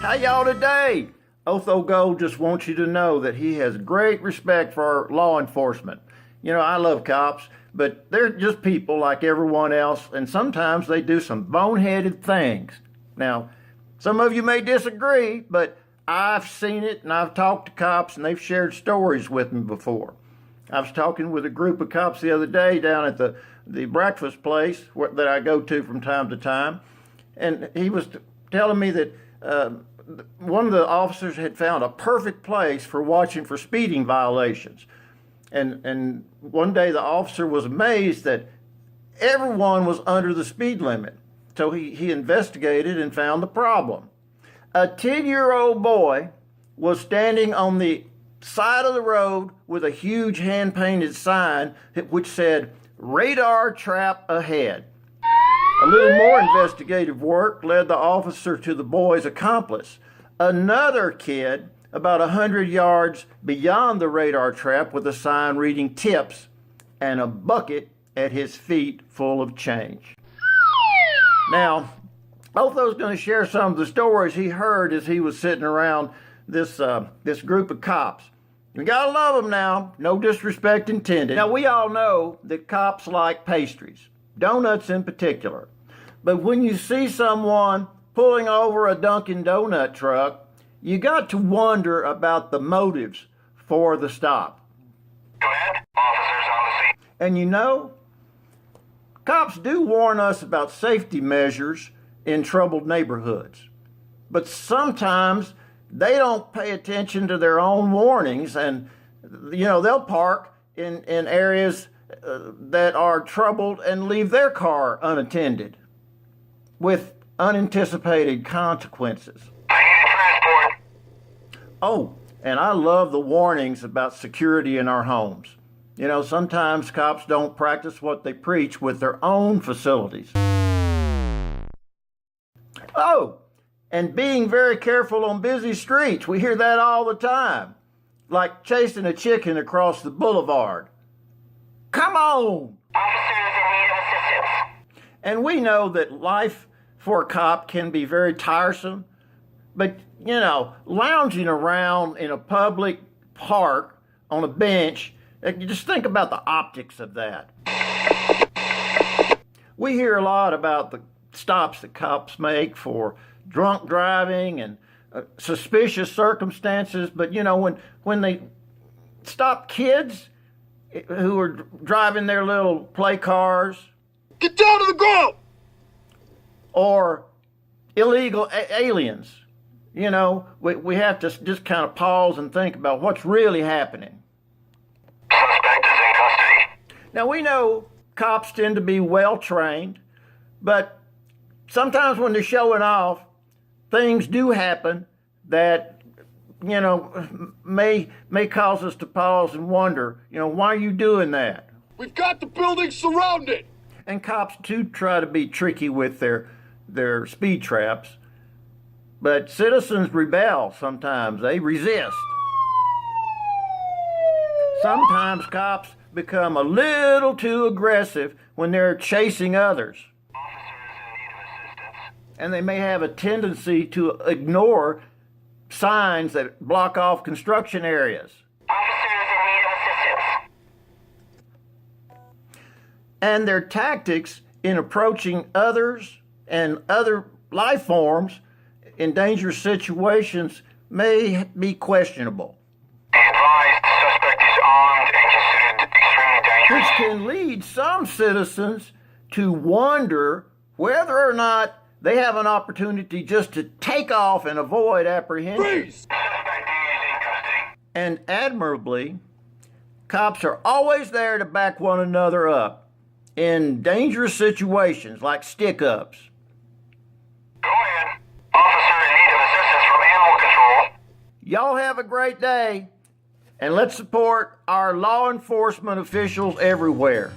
How y'all today? Otho Gold just wants you to know that he has great respect for law enforcement. You know, I love cops, but they're just people like everyone else, and sometimes they do some boneheaded things. Now, some of you may disagree, but I've seen it, and I've talked to cops, and they've shared stories with me before. I was talking with a group of cops the other day down at the breakfast place that I go to from time to time, and he was telling me that one of the officers had found a perfect place for watching for speeding violations. And one day the officer was amazed that everyone was under the speed limit. So he investigated and found the problem. A 10-year-old boy was standing on the side of the road with a huge hand-painted sign which said, "Radar trap ahead." A little more investigative work led the officer to the boy's accomplice, another kid about 100 yards beyond the radar trap with a sign reading "Tips" and a bucket at his feet full of change. Now, Otho's going to share some of the stories he heard as he was sitting around this group of cops. You gotta love them now, no disrespect intended. Now, we all know that cops like pastries, donuts in particular. But when you see someone pulling over a Dunkin' Donut truck, you got to wonder about the motives for the stop. Go ahead, officers on the scene. And you know, cops do warn us about safety measures in troubled neighborhoods. But sometimes they don't pay attention to their own warnings, and you know, they'll park in areas that are troubled and leave their car unattended with unanticipated consequences. I need transport. Oh, and I love the warnings about security in our homes. You know, sometimes cops don't practice what they preach with their own facilities. Oh, and being very careful on busy streets. We hear that all the time. Like chasing a chicken across the boulevard. Come on! Officers in need of assistance. And we know that life for a cop can be very tiresome. But, you know, lounging around in a public park on a bench, you just think about the optics of that. We hear a lot about the stops that cops make for drunk driving and suspicious circumstances, but you know, when they stop kids who are driving their little play cars, get down to the ground, or illegal aliens, you know, we have to just kind of pause and think about what's really happening. Suspect is in custody. Now, we know cops tend to be well trained, but sometimes when they're showing off, things do happen that, you know, may cause us to pause and wonder, you know, why are you doing that? we've got the building surrounded. And cops do try to be tricky with their speed traps, but citizens rebel sometimes. They resist. Sometimes cops become a little too aggressive when they're chasing others. Officers in need of assistance. And they may have a tendency to ignore signs that block off construction areas. Officers in need of assistance. And their tactics in approaching others and other life forms in dangerous situations may be questionable, Be advised, the suspect is armed and considered extremely which dangerous. can lead some citizens to wonder whether or not they have an opportunity just to take off and avoid apprehension. Freeze! The suspect is in custody. And admirably, cops are always there to back one another up in dangerous situations like stick-ups. Go ahead. Officer in need of assistance from animal control. Y'all have a great day, and let's support our law enforcement officials everywhere.